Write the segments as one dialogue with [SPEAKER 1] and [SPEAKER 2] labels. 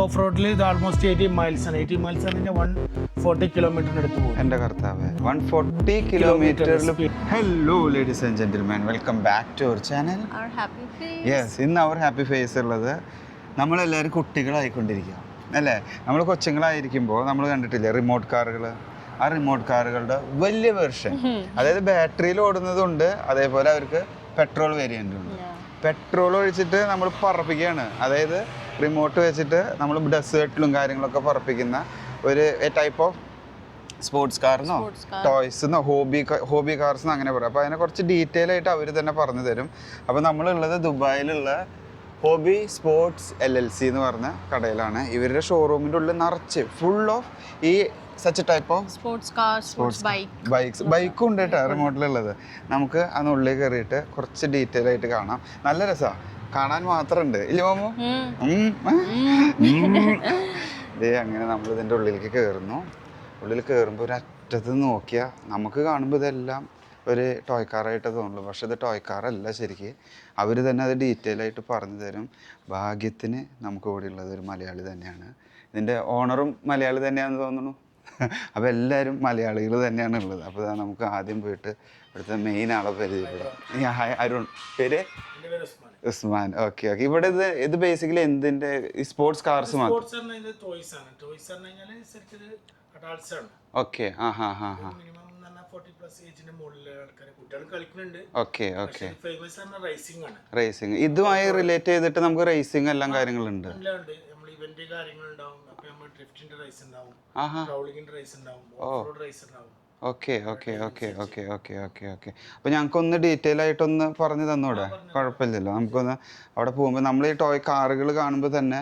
[SPEAKER 1] Of റോഡിൽ ഇത് almost 80 miles ആണ്. 80 miles ആണ് 140 കിലോമീറ്ററിന് അടുത്ത് പോകും.
[SPEAKER 2] എൻ്റെ കർത്താവ് 140 കിലോമീറ്ററിൽ. Hello ladies and gentleman, welcome back to our channel. Yes, ഇന്ന് അവർ ഹാപ്പി ഫേസ് ഉള്ളത് നമ്മളെല്ലാവരും കുട്ടികളായിക്കൊണ്ടിരിക്കുക അല്ലേ? നമ്മൾ കൊച്ചുങ്ങളായിരിക്കുമ്പോൾ നമ്മൾ കണ്ടിട്ടില്ലേ റിമോട്ട് കാറുകൾ? ആ റിമോട്ട് കാറുകളുടെ വലിയ വെർഷൻ, അതായത് ബാറ്ററിയിൽ ഓടുന്നതുണ്ട്, അതേപോലെ അവർക്ക് പെട്രോൾ വേരിയൻ്റ് ഉണ്ട്. പെട്രോൾ ഒഴിച്ചിട്ട് നമ്മൾ പറപ്പിക്കുകയാണ്, അതായത് റിമോട്ട് വെച്ചിട്ട് നമ്മൾ ഡെസേർട്ടിലും കാര്യങ്ങളൊക്കെ പറപ്പിക്കുന്ന ഒരു ടൈപ്പ് ഓഫ് സ്പോർട്സ് കാർന്നോ ടോയ്സെന്നോ ഹോബി കാർസെന്നോ അങ്ങനെ പറയാം. അപ്പോൾ അതിനെ കുറച്ച് ഡീറ്റെയിൽ ആയിട്ട് അവർ തന്നെ പറഞ്ഞു തരും. അപ്പോൾ നമ്മളുള്ളത് ദുബായിലുള്ള ഹോബി സ്പോർട്സ് LLC എന്ന് പറഞ്ഞ കടയിലാണ്. ഇവരുടെ ഷോറൂമിൻ്റെ ഉള്ളിൽ നിറച്ച് ഫുൾ ഓഫ് ഈ സച്ച് ടൈപ്പ് ഓഫ് ബൈക്കും ഉണ്ട് കേട്ടോ റിമോട്ടിലുള്ളത്. നമുക്ക് അതിനുള്ളിൽ കയറിയിട്ട് കുറച്ച് ഡീറ്റെയിൽ ആയിട്ട് കാണാം. നല്ല രസമാണ്, കാണാൻ മാത്രമുണ്ട് ഇല്ല മാമു? ഇതേ അങ്ങനെ നമ്മൾ ഇതിൻ്റെ ഉള്ളിലേക്ക് കയറുന്നു. ഉള്ളിൽ കയറുമ്പോൾ ഒരു അറ്റത്ത് നോക്കിയാൽ നമുക്ക് കാണുമ്പോൾ ഇതെല്ലാം ഒരു ടോയ് കാറായിട്ട് തോന്നുള്ളൂ. പക്ഷെ ഇത് ടോയ് കാറല്ല, ശരിക്ക് അവർ തന്നെ അത് ഡീറ്റെയിൽ ആയിട്ട് പറഞ്ഞു തരും. ഭാഗ്യത്തിന് നമുക്ക് ഇവിടെ ഉള്ളത് ഒരു മലയാളി തന്നെയാണ്. ഇതിൻ്റെ ഓണറും മലയാളി തന്നെയാണെന്ന് തോന്നുന്നു. അപ്പോൾ എല്ലാവരും മലയാളികൾ തന്നെയാണ് ഉള്ളത്. അപ്പോൾ നമുക്ക് ആദ്യം പോയിട്ട് ഇവിടുത്തെ മെയിൻ ആളെ പരിചയപ്പെടാം. അരുൺ, പേര് ഉസ്മാൻ. Okay okay. ഇവിടെ ഇത് ബേസിക്കലി എന്തിൻ്റെ സ്പോർട്സ് കാർസ് മാത്രം? ഓക്കെ. ആ ഹാ ഹാ ഹാ. റേസിംഗ് ഇതുമായി റിലേറ്റ് ചെയ്തിട്ട് നമുക്ക് റേസിംഗ് എല്ലാം കാര്യങ്ങളുണ്ട്. Okay okay okay okay okay okay okay. അപ്പോൾ ഞങ്ങൾക്കൊന്ന് ഡീറ്റെയിൽ ആയിട്ടൊന്ന് പറഞ്ഞു തന്നൂടെ? കുഴപ്പമില്ലല്ലോ. നമുക്കൊന്ന് അവിടെ പോകുമ്പോൾ നമ്മൾ ഈ ടോയ് കാറുകൾ കാണുമ്പോൾ തന്നെ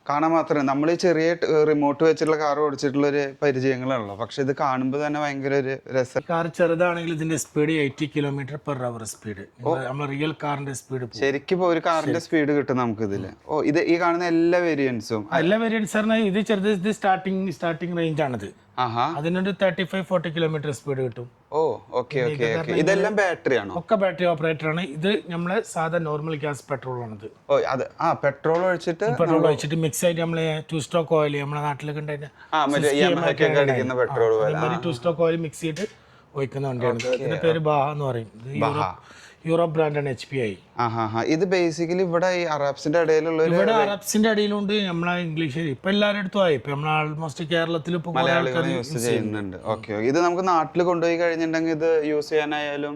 [SPEAKER 2] കാണാൻ മാത്രമേ, നമ്മൾ ഈ ചെറിയ റിമോട്ട് വെച്ചിട്ടുള്ള കാർ ഓടിച്ചിട്ടുള്ളൊരു പരിചയങ്ങളുള്ളൂ. പക്ഷെ ഇത് കാണുമ്പോൾ തന്നെ ഭയങ്കര ഒരു രസം.
[SPEAKER 1] കാർ ചെറുതാണെങ്കിൽ ഇതിന്റെ സ്പീഡ് 80 km/h സ്പീഡ്. നമ്മൾ റിയൽ കാറിന്റെ സ്പീഡ്
[SPEAKER 2] ശരിക്കും ഒരു കാറിന്റെ സ്പീഡ് കിട്ടും നമുക്ക് ഇതില്. ഓ, ഇത് ഈ കാണുന്ന എല്ലാ വേരിയൻസും
[SPEAKER 1] പറഞ്ഞാൽ ഇത് ചെറുത്, ഇത് സ്റ്റാർട്ടിംഗ് റേഞ്ച് ആണിത്. അതിനൊരു 35-40 km സ്പീഡ് കിട്ടും.
[SPEAKER 2] ഓ ഓക്കെ ഓക്കെ ഓക്കെ. ഇതെല്ലാം ബാറ്ററി ആണോ?
[SPEAKER 1] ഒക്കെ ബാറ്ററി ഓപ്പറേറ്റർ ആണ്. ഇത് നമ്മളെ സാധാ നോർമൽ ഗ്യാസ് പെട്രോൾ ആണിത്.
[SPEAKER 2] ഓ അത് പെട്രോൾ ഒഴിച്ചിട്ട്
[SPEAKER 1] മിക്സ് ആയിട്ട് നമ്മളെ 2 സ്ട്രോക്ക് ഓയിൽ നമ്മളെ നാട്ടിലൊക്കെ ഉണ്ടായിട്ട്
[SPEAKER 2] പെട്രോൾ
[SPEAKER 1] 2 സ്ട്രോക്ക് ഓയിൽ മിക്സ് ചെയ്തിട്ട് ഒഴിക്കുന്ന വണ്ടിയാണ്. ഇതിന്റെ പേര് ബാഹ എന്ന് പറയും. യൂറോപ്പ് ബ്രാൻഡാണ് HPI.
[SPEAKER 2] ഇത് ബേസിക്കലി ഇവിടെ ഈ അറബ്സിന്റെ ഇടയിലുള്ള
[SPEAKER 1] ഇവിടെ അറബ്സിന്റെ ഇടയിലുണ്ട്, നമ്മളെ ഇംഗ്ലീഷ് ഇപ്പൊ എല്ലാവരുടെ അടുത്തും ആയി. ഇപ്പൊ നമ്മൾ ആൾമോസ്റ്റ് കേരളത്തിൽ
[SPEAKER 2] മലയാളികൾ യൂസ് ചെയ്യുന്നുണ്ട്. ഓക്കെ. ഇത് നമുക്ക് നാട്ടിൽ കൊണ്ടുപോയി കഴിഞ്ഞിട്ടുണ്ടെങ്കിൽ ഇത് യൂസ് ചെയ്യാനായാലും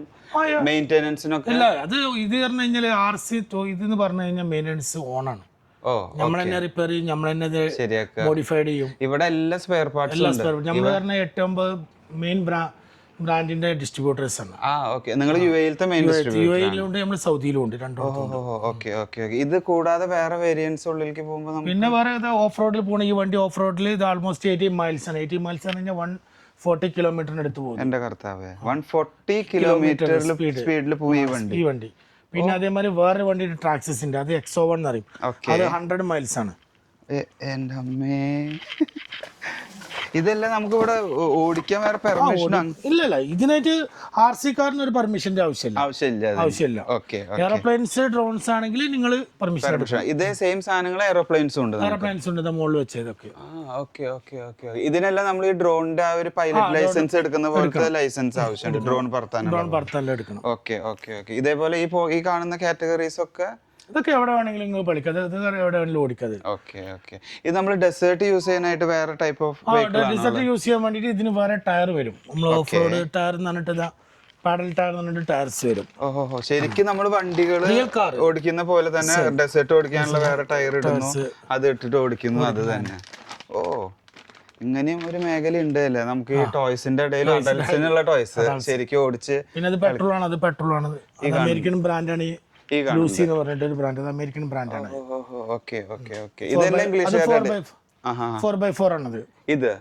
[SPEAKER 2] മെയിൻ്റെനൻസിനൊക്കെ
[SPEAKER 1] ഇല്ല. അത് ഇത് പറഞ്ഞു കഴിഞ്ഞാൽ RC ഇതെന്ന് പറഞ്ഞു കഴിഞ്ഞാൽ മെയിൻ്റെനൻസ് ഓണാണ്. നമ്മൾ തന്നെ റിപ്പയർ ചെയ്യും, നമ്മൾ തന്നെ മോഡിഫൈഡ് ചെയ്യും.
[SPEAKER 2] ഇവിടെ എല്ലാ സ്പെയർ പാർട്സും
[SPEAKER 1] നമ്മൾ പറഞ്ഞ 8-9 മെയിൻ ബ്രാൻഡിന്റെ ഡിസ്ട്രിബ്യൂട്ടേഴ്സ് ആണ്.
[SPEAKER 2] നിങ്ങൾ UAE-യിലത്തെ മെയിൻ
[SPEAKER 1] UAE-യിലുണ്ട്, നമ്മൾ സൗദിയിലുണ്ട്, രണ്ടും.
[SPEAKER 2] Okay okay. ഇത് കൂടാതെ വേറെ വേരിയൻസ് ഉള്ളിലേക്ക് പോകുമ്പോൾ
[SPEAKER 1] പിന്നെ വേറെ ഓഫ് റോഡിൽ പോകണ ഈ വണ്ടി ഓഫ് റോഡിൽ ഇത് ആൾമോസ്റ്റ് 80 miles ആണ്. 80 miles ആണ് 140 കിലോമീറ്ററിന് അടുത്ത് പോകും.
[SPEAKER 2] എന്റെ കർത്താവ് 140 കിലോമീറ്ററിൽ സ്പീഡിൽ പോയി
[SPEAKER 1] ഈ വണ്ടി. പിന്നെ അതേമാതിരി വേറെ വണ്ടി ട്രാക്സസ് ഉണ്ട്, അത് XO1 എന്ന് പറയും. അത് 100 miles ആണ്.
[SPEAKER 2] എന്റെ അമ്മേ, ഇതെല്ലാം നമുക്ക് ഇവിടെ ഓടിക്കാൻ വേറെ പെർമിഷൻ
[SPEAKER 1] ഇല്ലല്ല. ഇതിനായിട്ട് RC കാറിന് ഒരു പെർമിഷന്റെ ആവശ്യമില്ല. എയർപ്ലെയിൻസ് ഡ്രോൺസ് ആണെങ്കിൽ നിങ്ങൾ പെർമിഷൻ.
[SPEAKER 2] ഇതേ സെയിം സാധനങ്ങൾ എയർപ്ലെയിൻസും ഉണ്ട്
[SPEAKER 1] മുകളിൽ വെച്ചതൊക്കെ.
[SPEAKER 2] ഇതിനെല്ലാം നമ്മൾ ഈ ഡ്രോണിന്റെ ആ ഒരു പൈലറ്റ് ലൈസൻസ് എടുക്കുന്ന പോലത്തെ ലൈസൻസ് ആവശ്യമുണ്ട് ഡ്രോൺ പറത്താൻ
[SPEAKER 1] എടുക്കണം.
[SPEAKER 2] Okay okay okay. ഇതേപോലെ ഈ കാണുന്ന കാറ്റഗറീസ് ഒക്കെ
[SPEAKER 1] ഇതൊക്കെ എവിടെ വേണമെങ്കിലും നിങ്ങൾ പഠിക്കാം, എവിടെ വേണമെങ്കിലും ഓടിക്കാതെ.
[SPEAKER 2] Okay okay. ഇത് നമ്മൾ ഡെസേർട്ട് യൂസ് ചെയ്യാനായിട്ട് വേറെ ടൈപ്പ് ഓഫ്
[SPEAKER 1] ഡെസേർട്ട് യൂസ് ചെയ്യാൻ വേണ്ടിയിട്ട് ഇതിന് വേറെ ടയർ വരും. നമ്മൾ ഓഫ് റോഡ് ടയർ എന്ന് പറഞ്ഞിട്ട് പാഡൽ ടയർ എന്ന് പറഞ്ഞിട്ട് ടയർസ് വരും.
[SPEAKER 2] ഓഹോ, ശരിക്കും നമ്മൾ വണ്ടികൾ ഓടിക്കുന്ന പോലെ തന്നെ ഡെസേർട്ട് ഓടിക്കാനുള്ള വേറെ ടയർ ഇടുന്നു, അത് ഇട്ടിട്ട് ഓടിക്കുന്നു, അത് തന്നെ. ഓ, ഇങ്ങനെയും ഒരു മേഖല ഉണ്ട് അല്ലേ നമുക്ക് ഈ ടോയ്സിന്റെ ഇടയിൽ അഡൽസിനുള്ള ടോയ്സ് ശരിക്കും ഓടിച്ച്.
[SPEAKER 1] പിന്നെ അത് പെട്രോൾ ആണ്, അമേരിക്കൻ ബ്രാൻഡാണ് ഈ ലൂസി എന്ന് പറഞ്ഞിട്ട് ഒരു ബ്രാൻഡ്, അമേരിക്കൻ ബ്രാൻഡാണ്.
[SPEAKER 2] Okay okay okay. ഇതെല്ലാം ഇംഗ്ലീഷ്
[SPEAKER 1] 4x4 ആണത്.
[SPEAKER 2] ഇത്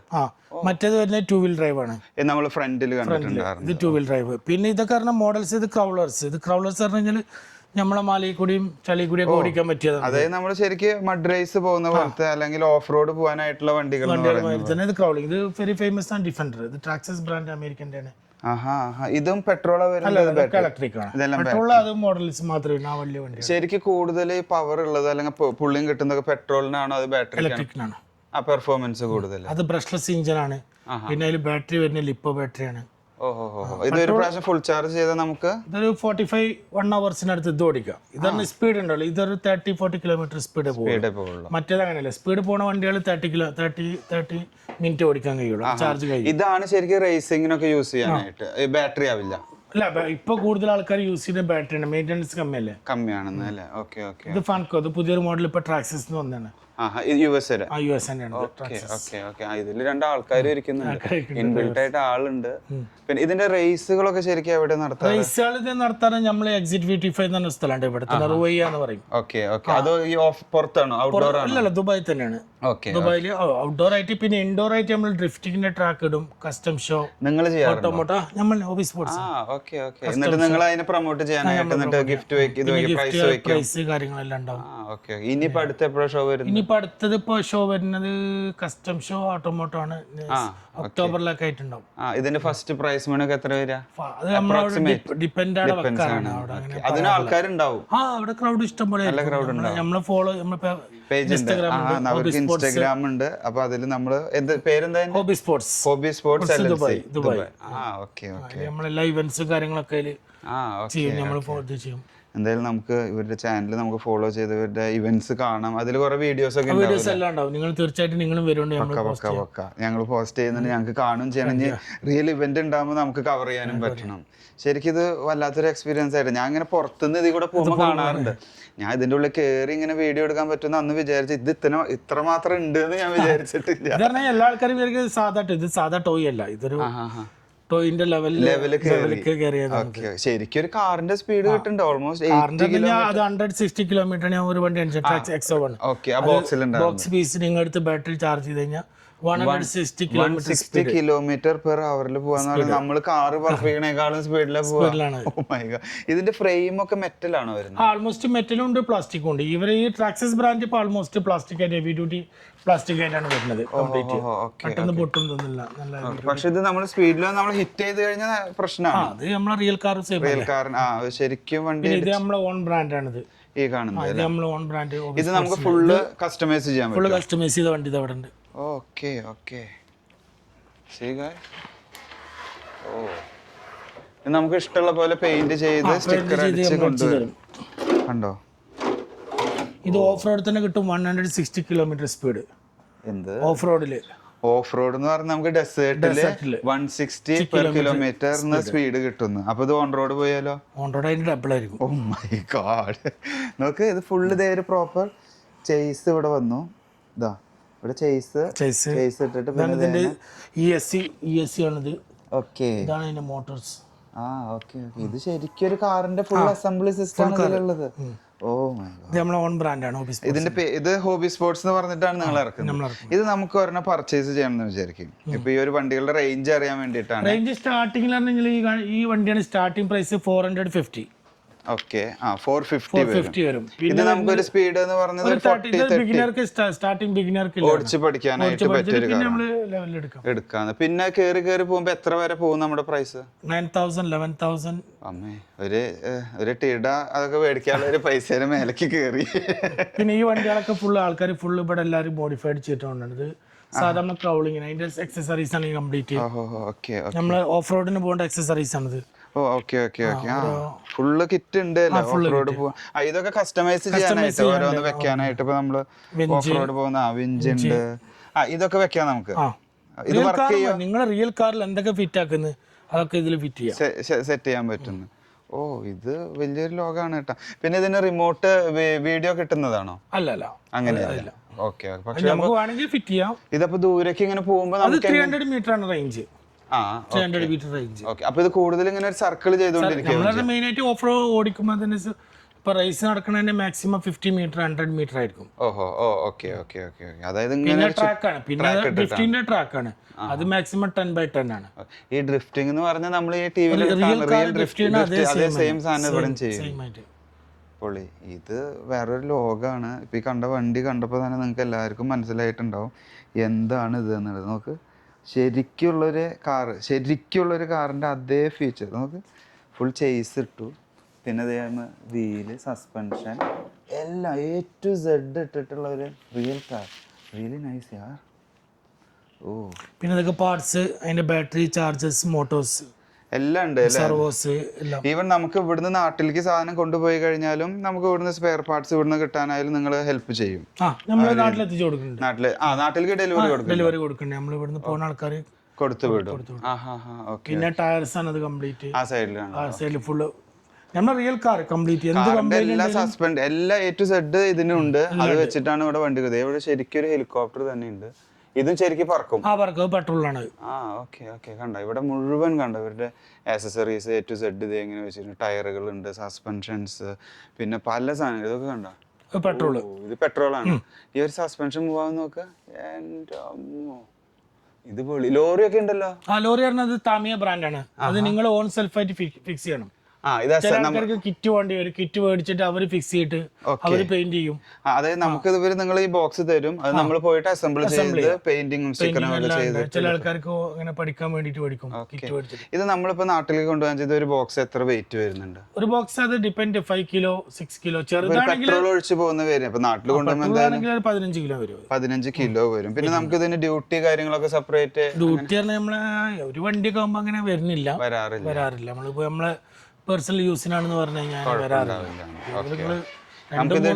[SPEAKER 1] മറ്റേത് വരുന്നത് 2 wheel ഡ്രൈവ് ആണ്.
[SPEAKER 2] നമ്മൾ ഫ്രണ്ടിൽ കണ്ടിട്ടുണ്ടായിരുന്നു.
[SPEAKER 1] ഇത് 2 wheel ഡ്രൈവ്. പിന്നെ ഇതൊക്കെ പറഞ്ഞ മോഡൽസ്, ഇത് ക്രൗളേഴ്സ് പറഞ്ഞു കഴിഞ്ഞാൽ നമ്മളെ മലയിൽ കൂടിയും ചളി കൂടിയൊക്കെ ഓടിക്കാൻ പറ്റിയതാണ്.
[SPEAKER 2] അതായത് നമ്മൾ ശരിക്കും മഡ് റേസ് പോകുന്ന പോലത്തെ അല്ലെങ്കിൽ ഓഫ് റോഡ് പോകാനായിട്ടുള്ള വണ്ടികൾ.
[SPEAKER 1] ഇത് ക്രൗളിംഗ്, ഇത് വെരി ഫേമസ് ആണ് ഡിഫൻഡർ. ഇത് ട്രാക്സസ് ബ്രാൻഡ് അമേരിക്കൻ്റെ ആണ്.
[SPEAKER 2] ഇതും പെട്രോളാ വരുന്നത്?
[SPEAKER 1] ഇലക്ട്രിക് ആണ്. പെട്രോൾ അത് മോഡൽസ് മാത്രമേ വലിയ വണ്ടി.
[SPEAKER 2] ശരിക്കും കൂടുതൽ പവർ ഉള്ളത് അല്ലെങ്കിൽ പുള്ളിയും കിട്ടുന്നത് പെട്രോളിനാണോ അത് ബാറ്ററി?
[SPEAKER 1] ഇലക്ട്രിക്കിനാണ്.
[SPEAKER 2] പെർഫോമൻസ് കൂടുതൽ.
[SPEAKER 1] അത് ബ്രഷ്ലെസ് എഞ്ചിനാണ്. പിന്നെ അതിൽ ബാറ്ററി വരുന്ന ലിപ്പോ ബാറ്ററിയാണ്.
[SPEAKER 2] ഇതൊരു പ്രാവശ്യം ഫുൾ ചാർജ് ചെയ്താൽ നമുക്ക്
[SPEAKER 1] ഇതൊരു 45 ഹവേഴ്സിനടുത്ത് ഇത് ഓടിക്കാം. ഇതൊരു സ്പീഡ് ഉണ്ടല്ലോ, ഇതൊരു 30-40 കിലോമീറ്റർ സ്പീഡ് പോകും. മറ്റേത് അങ്ങനെയല്ല, സ്പീഡ് പോണ വണ്ടികൾ 30 മിനിറ്റ് ഓടിക്കാൻ കഴിയുള്ളൂ, ചാർജ് കഴിയും.
[SPEAKER 2] ഇതാണ് ശരിക്കും റേസിംഗിനൊക്കെ യൂസ് ചെയ്യാനായിട്ട്. ബാറ്ററി ആവില്ല.
[SPEAKER 1] അല്ല, ഇപ്പൊ കൂടുതൽ ആൾക്കാർ യൂസ് ചെയ്യുന്ന ബാറ്ററിയാണ്. മെയിൻ്റെനൻസ് കമ്മിയല്ലേ?
[SPEAKER 2] കമ്മിയാണെന്ന് അല്ലേ? Okay okay.
[SPEAKER 1] ഇത് ഫാൻകോ, ഇത് പുതിയൊരു മോഡൽ ഇപ്പൊ ട്രാക്സിസ് വന്നതാണ്.
[SPEAKER 2] US
[SPEAKER 1] ഇതിൽ
[SPEAKER 2] 2 ആൾക്കാർ ഇരിക്കുന്നുണ്ട്, ഇൻബിൽറ്റ് ആയിട്ട് ആളുണ്ട്. പിന്നെ ഇതിന്റെ റേസുകളൊക്കെ ശരിക്കും എവിടെ നടത്താം?
[SPEAKER 1] റേസുകൾ ഇത് നടത്താൻ നമ്മൾ എക്സിറ്റ് 55 എന്ന് പറഞ്ഞ സ്ഥലമുണ്ട് ഇവിടെ, റുവയ്യ എന്ന് പറയും.
[SPEAKER 2] അതോ ഈ പുറത്താണോ? ഔട്ട്ഡോർ ആണോ?
[SPEAKER 1] അല്ലല്ല, ദുബായ് തന്നെയാണ്. ദുബായിൽ ഔട്ട്ഡോർ ആയിട്ട്, പിന്നെ ഇൻഡോർ ആയിട്ട് നമ്മൾ ഡ്രിഫ്റ്റിങ്ങിന്റെ ട്രാക്ക് ഇടും, കസ്റ്റം ഷോ
[SPEAKER 2] നിങ്ങൾ ചെയ്യാറുണ്ടോ?
[SPEAKER 1] ഓട്ടോമോട്ടോ നമ്മൾ ഹോബി സ്പോർട്സ്.
[SPEAKER 2] എന്നിട്ട് നിങ്ങൾ അതിനെ പ്രൊമോട്ട് ചെയ്യാനായിട്ട് എന്നിട്ട് ഗിഫ്റ്റ്
[SPEAKER 1] പ്രൈസ് കാര്യങ്ങളെല്ലാം ഉണ്ടാവും.
[SPEAKER 2] ഇനിയിപ്പോ അടുത്ത എപ്പോഴാണ് ഷോ വരുന്നത്?
[SPEAKER 1] ഇനിയിപ്പോ അടുത്തത് ഇപ്പൊ ഷോ വരുന്നത് കസ്റ്റം ഷോ ഓട്ടോമോട്ടോ ആണ്. ഒക്ടോബറിലൊക്കെ ആയിട്ടുണ്ടാവും.
[SPEAKER 2] ഇതിന്റെ ഫസ്റ്റ് പ്രൈസ് മണിയൊക്കെ എത്ര വരിക?
[SPEAKER 1] അത് നമ്മളവിടെ ഡിപ്പെൻഡ് ആണ് വെക്കാറാണ്.
[SPEAKER 2] അതിന് ആൾക്കാരുണ്ടാവും.
[SPEAKER 1] അവിടെ ക്രൗഡ് ഇഷ്ടം പോലെ. നമ്മളെ ഫോളോ
[SPEAKER 2] പേജ് ഇൻസ്റ്റാഗ്രാം ഉണ്ട്. അപ്പൊ അതിൽ നമ്മള് പേരെന്താ?
[SPEAKER 1] Hobby sports Dubai. നമ്മളെല്ലാ ഇവന്റ്സും കാര്യങ്ങളൊക്കെ ചെയ്യും, നമ്മൾ ചെയ്യും.
[SPEAKER 2] എന്തായാലും നമുക്ക് ഇവരുടെ ചാനൽ നമുക്ക് ഫോളോ ചെയ്ത് ഇവരുടെ ഇവന്റ്സ് കാണാം. അതിൽ കുറെ വീഡിയോസ് ഒക്കെ
[SPEAKER 1] ഉണ്ടാവും. നിങ്ങൾ തീർച്ചയായിട്ടും നിങ്ങളും വരുന്നുണ്ട്.
[SPEAKER 2] ഞങ്ങൾ പോസ്റ്റ് ചെയ്യുന്നുണ്ട്, ഞങ്ങൾക്ക് കാണും ചെയ്യണം. റിയൽ ഇവന്റ് ഉണ്ടാകുമ്പോൾ നമുക്ക് കവർ ചെയ്യാനും പറ്റണം. ശരിക്കും ഇത് വല്ലാത്തൊരു എക്സ്പീരിയൻസ് ആയിട്ട്. ഞാൻ ഇങ്ങനെ പുറത്തുനിന്ന് ഇതിൽ കൂടെ പോകുമ്പോൾ കാണാറുണ്ട്. ഞാൻ ഇതിന്റെ ഉള്ളിൽ കയറി ഇങ്ങനെ വീഡിയോ എടുക്കാൻ പറ്റുന്ന അന്ന് വിചാരിച്ചു ഇത് ഇത്ര മാത്രം ഉണ്ട് എന്ന് ഞാൻ വിചാരിച്ചിട്ടില്ല.
[SPEAKER 1] എല്ലാ ആൾക്കാരും ഇത് സാധാ ടോയ് അല്ല, ഇതൊരു ടോയിന്റെ ലെവലിൽ
[SPEAKER 2] ശരിക്കും ഒരു കാറിന്റെ സ്പീഡ് കിട്ടുന്നുണ്ട്. ഓൾമോസ്റ്റ്
[SPEAKER 1] 160 കിലോമീറ്റർ ഞാൻ ഒരു വണ്ടി ബോക്സ് പീസ് നിങ്ങൾ എടുത്ത് ബാറ്ററി ചാർജ് ചെയ്ത് കഴിഞ്ഞാൽ
[SPEAKER 2] 160 കിലോമീറ്റർ പെർ അവറിൽ പോവാന്ന് പറഞ്ഞാൽ നമ്മള് കാറ് പറപ്പിക്കണേക്കാളും സ്പീഡിലാണ് പോവാ. ഇതിന്റെ ഫ്രെയിം ഒക്കെ മെറ്റലാണോ വരുന്നത്?
[SPEAKER 1] ആൾമോസ്റ്റ് മെറ്റലും ഉണ്ട്, പ്ലാസ്റ്റിക്കും ഉണ്ട്. ഇവർ ഈ ട്രാക്സിസ് ബ്രാൻഡ് ഇപ്പൊ ആൾമോസ്റ്റ് പ്ലാസ്റ്റിക് ആയിട്ട്, ഹെവി ഡ്യൂട്ടി പ്ലാസ്റ്റിക് ആയിട്ടാണ് വരുന്നത്. പെട്ടെന്ന് പൊട്ടുന്നില്ല.
[SPEAKER 2] പക്ഷെ ഇത് നമ്മൾ സ്പീഡിൽ നമ്മൾ ഹിറ്റ് ചെയ്ത് കഴിഞ്ഞാൽ പ്രശ്നമാണ്.
[SPEAKER 1] അത് നമ്മളെ റിയൽ കാർ
[SPEAKER 2] ശരിക്കും വണ്ടി.
[SPEAKER 1] ഇത് നമ്മളെ ഓൺ ബ്രാൻഡാണിത്.
[SPEAKER 2] ഈ കാണുന്നത്
[SPEAKER 1] നമ്മളെ ഓൺ ബ്രാൻഡ്.
[SPEAKER 2] ഇത് നമുക്ക് ഫുള്ള് കസ്റ്റമൈസ് ചെയ്യാൻ പറ്റും.
[SPEAKER 1] ഫുള്ള് കസ്റ്റമൈസ് ചെയ്ത വണ്ടി ഇത് അവിടെ ഉണ്ട്.
[SPEAKER 2] നമുക്ക് ഇഷ്ടമുള്ള പോലെ പെയിന്റ് ചെയ്ത് സ്റ്റിക്കർ അടിച്ച് കൊണ്ടുവരും. കണ്ടോ?
[SPEAKER 1] ഇത് ഓഫ് റോഡ് തന്നെ കിട്ടും. 160 കിലോമീറ്റർ സ്പീഡ്.
[SPEAKER 2] എന്ത്
[SPEAKER 1] ഓഫ് റോഡില്?
[SPEAKER 2] ഓഫ് റോഡ് എന്ന് പറഞ്ഞാൽ നമുക്ക് ഡെസേർട്ടില് 160 പെർ കിലോമീറ്റർ സ്പീഡ് കിട്ടുന്നു. അപ്പൊ ഇത് ഓൺ റോഡ് പോയാലോ?
[SPEAKER 1] ഓൺ റോഡ് അതിന്റെ ഡബിൾ ആയിരിക്കും.
[SPEAKER 2] Oh my god. നോക്ക്, ഇത് ഫുള്ള് ഇതേ ഒരു പ്രോപ്പർ ചേസ് ഇവിടെ വന്നു. ഇതാ ഇവിടെ ചേസ് ഇട്ടിട്ട് പിന്നെ
[SPEAKER 1] ESC ആണിത്. ഇതാണ് അതിന്റെ മോട്ടോർസ്.
[SPEAKER 2] ഇത് ശരിക്കും ഒരു കാറിന്റെ ഫുൾ അസംബ്ലി സിസ്റ്റം ആണ് ഇതിലുള്ളത്. Oh my god.
[SPEAKER 1] ഇത് നമ്മളെ ഓൺ ബ്രാൻഡാണ്.
[SPEAKER 2] ഇതിന്റെ ഇത് ഹോബി സ്പോർട്സ് എന്ന് പറഞ്ഞിട്ടാണ് നിങ്ങൾ ഇറക്കുന്നത്. ഇത് നമുക്ക് ഒരെണ്ണം പർച്ചേസ് ചെയ്യണമെന്ന് വിചാരിക്കും. ഇപ്പൊ ഈ ഒരു വണ്ടികളുടെ റേഞ്ച് അറിയാൻ വേണ്ടിയിട്ടാണ്.
[SPEAKER 1] റേഞ്ച് സ്റ്റാർട്ടിംഗിലാണെങ്കിൽ ഈ വണ്ടിയാണ് സ്റ്റാർട്ടിംഗ് പ്രൈസ് 450.
[SPEAKER 2] 450 വരും. ഇത് നമുക്കൊരു സ്പീഡ് എന്ന് പറഞ്ഞത് ഓടിച്ച് പഠിക്കാനായിട്ട് എടുക്കാം. പിന്നെ കേറി പോകുമ്പോ എത്ര വരെ പോകും നമ്മുടെ പ്രൈസ്?
[SPEAKER 1] 9,000 11,000.
[SPEAKER 2] അമ്മേ, ഒരു ടിട അതൊക്കെ മേടിക്കാനുള്ള ഒരു പൈസ മേലേക്ക് കേറി.
[SPEAKER 1] പിന്നെ ഈ വണ്ടികളൊക്കെ ഫുള്ള് ആൾക്കാർ ഫുള്ള് ഇവിടെ എല്ലാവരും മോഡിഫൈഡ് ചെയ്തിട്ടുണ്ട്. സാധാരണ ക്രൗളിങ്ങിന് അതിന്റെ എക്സസറീസ് ആണ് കംപ്ലീറ്റ്. നമ്മള് ഓഫ് റോഡിന് പോകേണ്ട എക്സസറീസ് ആണിത്.
[SPEAKER 2] ഫുള്ള് കിറ്റ് ഉണ്ട്. ഇതൊക്കെ കസ്റ്റമൈസ് ചെയ്യാനായിട്ട് ഓരോന്ന് വെക്കാനായിട്ട്. ഇപ്പൊ നമ്മള് ഓഫ് റോഡ് പോകുന്ന വിഞ്ച് ഉണ്ട്, ഇതൊക്കെ വെക്കാം നമുക്ക്. ഇത് വർക്ക് ചെയ്യാം.
[SPEAKER 1] നിങ്ങളെ റിയൽ കാറിൽ എന്തൊക്കെ ഫിറ്റ് ആക്കുന്നത് അതൊക്കെ ഇതിൽ ഫിറ്റ് ചെയ്യാം,
[SPEAKER 2] സെറ്റ് ചെയ്യാൻ പറ്റുന്നു. ഓ, ഇത് വലിയൊരു ലോകമാണ് കേട്ടോ. പിന്നെ ഇതിന് റിമോട്ട് വീഡിയോ കിട്ടുന്നതാണോ?
[SPEAKER 1] അല്ല,
[SPEAKER 2] അങ്ങനെയല്ല.
[SPEAKER 1] പക്ഷെ നമുക്ക് വേണമെങ്കിൽ ഫിറ്റ് ചെയ്യാം.
[SPEAKER 2] ഇതപ്പോ ദൂരേക്ക് ഇങ്ങനെ പോകുമ്പോ
[SPEAKER 1] 300 മീറ്റർ ആണ് റേഞ്ച്. 300 metre range.
[SPEAKER 2] അപ്പൊ ഇത് കൂടുതൽ ഇങ്ങനെ ഒരു സർക്കിൾ ചെയ്തുകൊണ്ടിരിക്കും.
[SPEAKER 1] മെയിൻ ആയിട്ട് ഓഫ് റോഡ് ഓടിക്കുമ്പോൾ തന്നെ ഇപ്പൊ റേസ് നടക്കണതിന്റെ മാക്സിമം 50 മീറ്റർ 100 മീറ്റർ ആയിരിക്കും.
[SPEAKER 2] അതായത്
[SPEAKER 1] പിന്നെ ട്രാക്കാണ്, പിന്നെ ഡ്രിഫ്റ്റിന്റെ ട്രാക്കാണ്. അത് മാക്സിമം 10x10 ആണ്.
[SPEAKER 2] ഈ ഡ്രിഫ്റ്റിംഗ് എന്ന് പറഞ്ഞാൽ നമ്മൾ ഈ ടിവിയിൽ റിയൽ ഡ്രിഫ്റ്റിംഗ് അതേ സെയിം സാധനം ഇവിടെ ചെയ്യും. പൊളി. ഇത് വേറൊരു ലോകമാണ്. ഇപ്പൊ ഈ കണ്ട വണ്ടി കണ്ടപ്പോൾ തന്നെ നിങ്ങൾക്ക് എല്ലാവർക്കും മനസ്സിലായിട്ടുണ്ടാവും എന്താണ് ഇത് എന്നുള്ളത്. നോക്ക്, ശരിക്കുള്ളൊരു കാറിൻ്റെ അതേ ഫീച്ചർ. നമുക്ക് ഫുൾ ചേസ് ഇട്ടു, പിന്നെ വീല്, സസ്പെൻഷൻ എല്ലാം A to Z ഇട്ടിട്ടുള്ള ഒരു റിയൽ കാർ. റിയലി നൈസ് യാർ. ഓ,
[SPEAKER 1] പിന്നെ അതൊക്കെ പാർട്സ്, അതിന്റെ ബാറ്ററി, ചാർജസ്, മോട്ടോഴ്സ്
[SPEAKER 2] എല്ലാം ഉണ്ട്.
[SPEAKER 1] സർവോസ് എല്ലാം.
[SPEAKER 2] ഈവൻ നമുക്ക് ഇവിടുന്ന് നാട്ടിലേക്ക് സാധനം കൊണ്ടുപോയി കഴിഞ്ഞാലും നമുക്ക് ഇവിടുന്ന് സ്പെയർ പാർട്സ് ഇവിടുന്ന് കിട്ടാനായാലും നിങ്ങൾ ഹെൽപ്പ് ചെയ്യും.
[SPEAKER 1] നമ്മൾ നാട്ടിലെത്തിച്ചു കൊടുക്കുന്നുണ്ട്.
[SPEAKER 2] നാട്ടിലേക്ക്
[SPEAKER 1] ഡെലിവറി കൊടുക്കണ്ടേ, നമ്മൾ ഇവിടുന്ന് പോകുന്ന ആൾക്കാർ
[SPEAKER 2] കൊടുത്തു വിടും.
[SPEAKER 1] പിന്നെ ടയർസ് ആണ് അത് കംപ്ലീറ്റ്
[SPEAKER 2] ആ സൈഡിലാണ്.
[SPEAKER 1] ആ സൈഡിൽ ഫുള്ള് നമ്മുടെ റിയൽ കാർ കംപ്ലീറ്റ്
[SPEAKER 2] എല്ലാ സസ്പെൻഡ് എല്ലാ A to Z ഇതിനുണ്ട്. അത് വെച്ചിട്ടാണ് ഇവിടെ വണ്ടി. ഇവിടെ ശരിക്കും ഒരു ഹെലികോപ്റ്റർ തന്നെ ഉണ്ട്. ഇതും ശരിക്കും പറക്കും.
[SPEAKER 1] പെട്രോളാണ്.
[SPEAKER 2] ഓക്കെ കണ്ട ഇവിടെ മുഴുവൻ കണ്ട ഇവരുടെ ആക്സസറീസ് A to Z ഇത് എങ്ങനെ വെച്ചിട്ടുണ്ട്. ടയറുകളുണ്ട്, സസ്പെൻഷൻസ്, പിന്നെ പല സാധനങ്ങൾ. ഇതൊക്കെ കണ്ട
[SPEAKER 1] പെട്രോള്.
[SPEAKER 2] ഇത് പെട്രോളാണ്. ഈ ഒരു സസ്പെൻഷൻ മൂവാൻ നോക്ക. എൻ്റെ അമ്മോ, ഇത് പൊളി. ലോറിയൊക്കെ ഉണ്ടല്ലോ.
[SPEAKER 1] ലോറി പറഞ്ഞത് താമിയ ബ്രാൻഡാണ്. അത് നിങ്ങൾ ഓൺ സെൽഫായിട്ട് ഫിക്സ് ചെയ്യണം.
[SPEAKER 2] ചില
[SPEAKER 1] ആൾക്കാർക്ക് കിറ്റ് വേണ്ടി വരും. കിറ്റ് മേടിച്ചിട്ട് അവര് ഫിക്സ് ചെയ്തിട്ട് അവര് പെയിന്റ് ചെയ്യും.
[SPEAKER 2] അതായത് നമുക്ക് ഇതുവരെ നിങ്ങൾ ഈ ബോക്സ് തരും, അത് നമ്മൾ പോയിട്ട് അസംബിൾ ചെയ്ത് പെയിന്റിങ്ങും സ്റ്റിക്കറും ഒക്കെ ചെയ്ത്.
[SPEAKER 1] ചില ആൾക്കാർക്ക് അങ്ങനെ പഠിക്കാൻ വേണ്ടിട്ട് പഠിക്കും കിറ്റ് മേടിച്ചിട്ട്.
[SPEAKER 2] ഇത് നമ്മളിപ്പോ നാട്ടിലേക്ക് കൊണ്ടുപോകാൻ ചെയ്ത ഒരു ബോക്സ് എത്ര വെയിറ്റ് വരുന്നുണ്ട്?
[SPEAKER 1] ഒരു ബോക്സ് അത് ഡിപ്പെൻഡ് 5 കിലോ 6 കിലോ. ചെറുതാണെങ്കിൽ
[SPEAKER 2] പെട്രോൾ ഒഴിച്ച് പോകുന്ന വരും. അപ്പൊ നാട്ടിൽ കൊണ്ടുപോകുമ്പോൾ
[SPEAKER 1] 15 കിലോ വരും.
[SPEAKER 2] 15 കിലോ വരും. പിന്നെ നമുക്ക് ഇതിന് ഡ്യൂട്ടി കാര്യങ്ങളൊക്കെ സെപ്പറേറ്റ്.
[SPEAKER 1] ഡ്യൂട്ടി പറഞ്ഞാൽ നമ്മളെ ഒരു വണ്ടിയൊക്കെ ആകുമ്പോ അങ്ങനെ വരാറില്ല. നമ്മളിപ്പോ നമ്മളെ പേഴ്സണൽ യൂസിനാണെന്ന് പറഞ്ഞു കഴിഞ്ഞാൽ വരാറില്ല.
[SPEAKER 2] നമുക്കിത്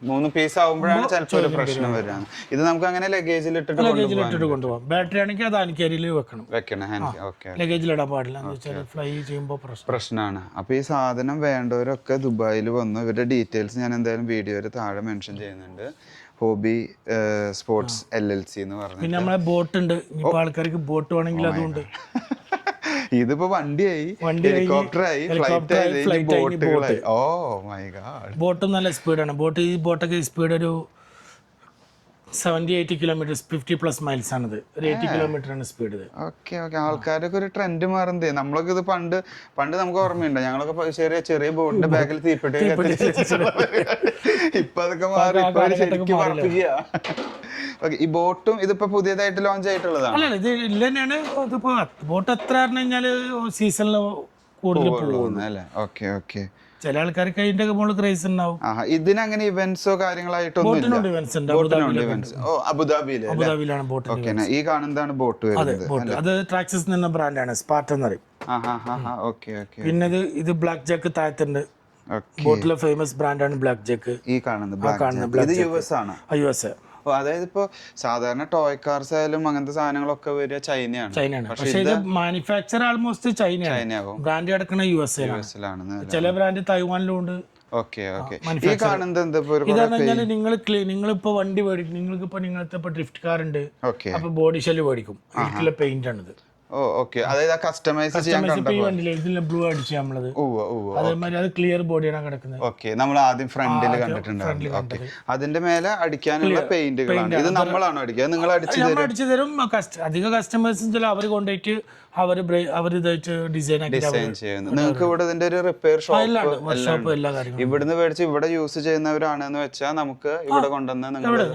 [SPEAKER 2] 3 പീസ് ആവുമ്പോഴാണ് ചിലപ്പോൾ ഒരു പ്രശ്നം വരാണ്. ഇത് നമുക്ക് അങ്ങനെ ലഗേജിൽ ഇട്ടിട്ട്
[SPEAKER 1] കൊണ്ടുപോകാം. ബാറ്ററി ആണെങ്കിൽ അത് അനിക്കരിയിൽ വെക്കണം. ലഗേജിൽ ഇടാൻ പാടില്ല. എന്ന് വെച്ചാൽ ഫ്ലൈ ചെയ്യുമ്പോൾ
[SPEAKER 2] പ്രശ്നമാണ്. അപ്പോൾ ഈ സാധനം വേണ്ടവരൊക്കെ ദുബായിൽ വന്നു. ഇവരുടെ ഡീറ്റെയിൽസ് ഞാൻ എന്തായാലും വീഡിയോയിൽ താഴെ മെൻഷൻ ചെയ്യുന്നുണ്ട്. ഹോബി സ്പോർട്സ് LLC എന്ന് പറഞ്ഞു.
[SPEAKER 1] പിന്നെ നമ്മളെ ബോട്ട് ഉണ്ട്. ഇപ്പൊ ആൾക്കാർക്ക് ബോട്ട് വേണമെങ്കിൽ അതുകൊണ്ട്.
[SPEAKER 2] ഇതിപ്പോ വണ്ടിയായി, ഹെലികോപ്റ്ററായി, ഫ്ലൈറ്റ് ബോട്ടുകളായി. Oh my god.
[SPEAKER 1] ബോട്ടും നല്ല സ്പീഡാണ്. ഈ ബോട്ടൊക്കെ സ്പീഡ് ഒരു 70-80 കിലോമീറ്റർ, 50+ മൈൽസ് ആണിത്. ഒരു 80 കിലോമീറ്റർ ആണ് സ്പീഡ്.
[SPEAKER 2] ഓക്കെ ആൾക്കാരൊക്കെ ഒരു ട്രെൻഡ് മാറുന്നതേ. നമ്മളൊക്കെ ഇത് പണ്ട് നമുക്ക് ഓർമ്മയുണ്ട്. ഞങ്ങളൊക്കെ ചെറിയ ബോട്ടിന്റെ ബാഗിൽ തീപ്പെട്ടി ഇപ്പൊ അതൊക്കെ മാറി. ഈ ബോട്ടും ഇതിപ്പോ പുതിയതായിട്ട് ലോഞ്ച് ആയിട്ടുള്ളതാണ്.
[SPEAKER 1] അല്ല, ഇത് ഇല്ല തന്നെയാണ്. ഇതിപ്പോ ബോട്ട് എത്ര പറഞ്ഞു കഴിഞ്ഞാല് സീസണിൽ കൂടുതൽ പോകുന്നത്
[SPEAKER 2] അല്ലേ? ഓക്കെ.
[SPEAKER 1] ചില ആൾക്കാർക്ക് അതിന്റെ മുകളിൽ ക്രേസ് ഉണ്ടാവും.
[SPEAKER 2] ഇതിനങ്ങനെ ഇവന്റ്സോ കാര്യങ്ങളായിട്ടൊന്നും
[SPEAKER 1] അബുദാബിയിലാണ് ബോട്ട്.
[SPEAKER 2] ഈ കാണുന്നതാണ് ബോട്ട് വരുന്നത്.
[SPEAKER 1] അത് ട്രാക്സിസ് എന്ന ബ്രാൻഡാണ്. സ്പാർട്ടൻ എന്ന് പറയും. പിന്നെ ഇത് ബ്ലാക്ക് ജാക്ക് താഴത്തുണ്ട്. ബോട്ടിലെ ഫേമസ് ബ്രാൻഡാണ് ബ്ലാക്ക് ജാക്ക്.
[SPEAKER 2] ഈ കാണുന്നത്
[SPEAKER 1] US.
[SPEAKER 2] അതായത് ഇപ്പൊ സാധാരണ ടോയ് കാർസ് ആയാലും അങ്ങനത്തെ സാധനങ്ങളൊക്കെ വരിക ചൈനയാണ്.
[SPEAKER 1] പക്ഷേ ഇത് മാനുഫാക്ചർ ആൾമോസ്റ്റ് ചൈനയാണ്. ബ്രാൻഡ് കിടക്കുന്ന US ലാണ്. ചില ബ്രാൻഡ് തായ്വാനിലും ഉണ്ട്. ഇതാണെന്ന് നിങ്ങളിപ്പോ വണ്ടി മേടിക്കും. നിങ്ങൾക്കിപ്പോ നിങ്ങളിപ്പോ ഡ്രിഫ്റ്റ് കാർ ഉണ്ട്. അപ്പൊ ബോഡി ഷെല്ല് മേടിക്കും. ഇതിലെ പെയിന്റ് ആണിത്.
[SPEAKER 2] കസ്റ്റമൈസ് ചെയ്യാൻ
[SPEAKER 1] ബ്ലൂ അടിച്ച് നമ്മളത് അതേമാതിരി അത് ക്ലിയർ ബോഡിയാണ് കിടക്കുന്നത്.
[SPEAKER 2] നമ്മൾ ആദ്യം ഫ്രണ്ടിൽ കണ്ടിട്ടുണ്ട്. അതിന്റെ മേലെ അടിക്കാനുള്ള പെയിന്റുകളാണ്. ഇത് നമ്മളാണോ അടിക്കുക? നിങ്ങൾ
[SPEAKER 1] അടിച്ചു തരും. അധിക കസ്റ്റമേഴ്സും ചില അവർ കൊണ്ടുപോയിട്ട് അവർ ഡിസൈൻ
[SPEAKER 2] ചെയ്യുന്നു. നിങ്ങൾക്ക് ഇവിടെ ഇതിന്റെ ഒരു റിപ്പയർ ഷോപ്പ് ഇവിടുന്ന് മേടിച്ച് ഇവിടെ യൂസ് ചെയ്യുന്നവരാണെന്ന് വെച്ചാൽ നമുക്ക് ഇവിടെ കൊണ്ടുവന്ന്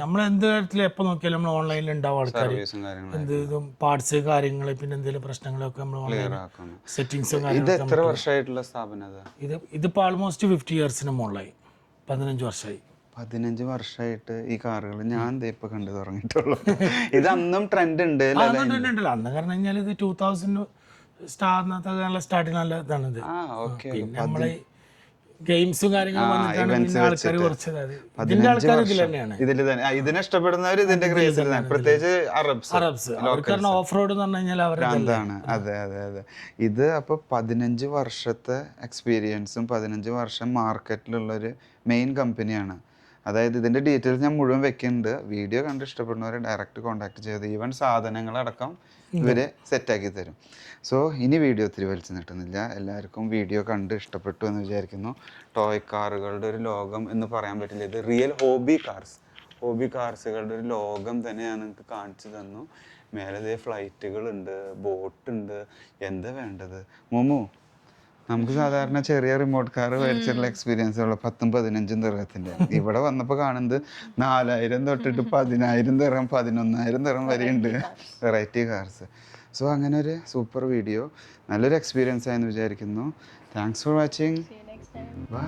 [SPEAKER 1] നമ്മൾ എന്ത് കാര്യത്തിലും എപ്പോ നോക്കിയാലും നമ്മൾ ഓൺലൈനിൽ ഉണ്ടാവും ആൾക്കാർ. എന്തും പാർട്സ് കാര്യങ്ങൾ പിന്നെ എന്തെങ്കിലും പ്രശ്നങ്ങളൊക്കെ നമ്മൾ സെറ്റിംഗ്സും
[SPEAKER 2] ഇത് എത്ര വർഷമായിട്ടുള്ള സ്ഥാപനം?
[SPEAKER 1] ഇതിപ്പോ ആൾമോസ്റ്റ് 50 ഇയേഴ്സിന് മുകളിലായി. 15 വർഷമായി.
[SPEAKER 2] 15 വർഷമായിട്ട് ഈ കാറുകൾ ഞാൻ ഇപ്പൊ കണ്ടു തുടങ്ങിയിട്ടുള്ളൂ. ഇത് അന്നും ട്രെൻഡ് ഉണ്ട്.
[SPEAKER 1] അന്ന് കാരണം കഴിഞ്ഞാൽ ഇത് 2000 സ്റ്റാർട്ടിങ് നല്ല ഇതാണ് ഇത്. പിന്നെ നമ്മളെ ഗെയിംസും കാര്യങ്ങളും ആൾക്കാർ കുറച്ച് ഇതിന്റെ ആൾക്കാർ ഇതിൽ തന്നെയാണ്.
[SPEAKER 2] ഇതിനെ ഇഷ്ടപ്പെടുന്നവർ ഇതിന്റെ ക്രേസിലാണ്. പ്രത്യേകിച്ച് അറബ്സ്
[SPEAKER 1] കാരണം ഓഫ് റോഡ് എന്ന് പറഞ്ഞു കഴിഞ്ഞാൽ
[SPEAKER 2] അവരാണ്. അതെ. ഇത് അപ്പൊ 15 വർഷത്തെ എക്സ്പീരിയൻസും 15 വർഷം മാർക്കറ്റിലുള്ളൊരു മെയിൻ കമ്പനിയാണ്. അതായത് ഇതിൻ്റെ ഡീറ്റെയിൽസ് ഞാൻ മുഴുവൻ വെക്കുന്നുണ്ട്. വീഡിയോ കണ്ട് ഇഷ്ടപ്പെടുന്നവരെ ഡയറക്റ്റ് കോൺടാക്ട് ചെയ്ത് ഈവൻ സാധനങ്ങളടക്കം ഇവർ സെറ്റാക്കി തരും. സോ ഇനി വീഡിയോ ഒത്തിരി വലിച്ചു നീട്ടുന്നില്ല. എല്ലാവർക്കും വീഡിയോ കണ്ട് ഇഷ്ടപ്പെട്ടു എന്ന് വിചാരിക്കുന്നു. ടോയ് കാറുകളുടെ ഒരു ലോകം എന്ന് പറയാൻ പറ്റില്ല. ഇത് റിയൽ ഹോബി കാർസുകളുടെ ഒരു ലോകം തന്നെ ഞാൻ നിങ്ങൾക്ക് കാണിച്ചു തന്നു. മേലെ ഫ്ലൈറ്റുകളുണ്ട്, ബോട്ടുണ്ട്, എന്താ വേണ്ടത്. മോമു നമുക്ക് സാധാരണ ചെറിയ റിമോട്ട് കാർ മേടിച്ചിട്ടുള്ള എക്സ്പീരിയൻസ് ഉള്ള 10-15 ദിർഹത്തിന്റെ. ഇവിടെ വന്നപ്പോൾ കാണുന്നത് 4000 തൊട്ടിട്ട് 10,000 ദിർഹം 11,000 ദിർഹം വരെ ഉണ്ട് വെറൈറ്റി കാർസ്. സോ അങ്ങനെ ഒരു സൂപ്പർ വീഡിയോ, നല്ലൊരു എക്സ്പീരിയൻസ് ആയെന്ന് വിചാരിക്കുന്നു. Thanks for watching. ബൈ.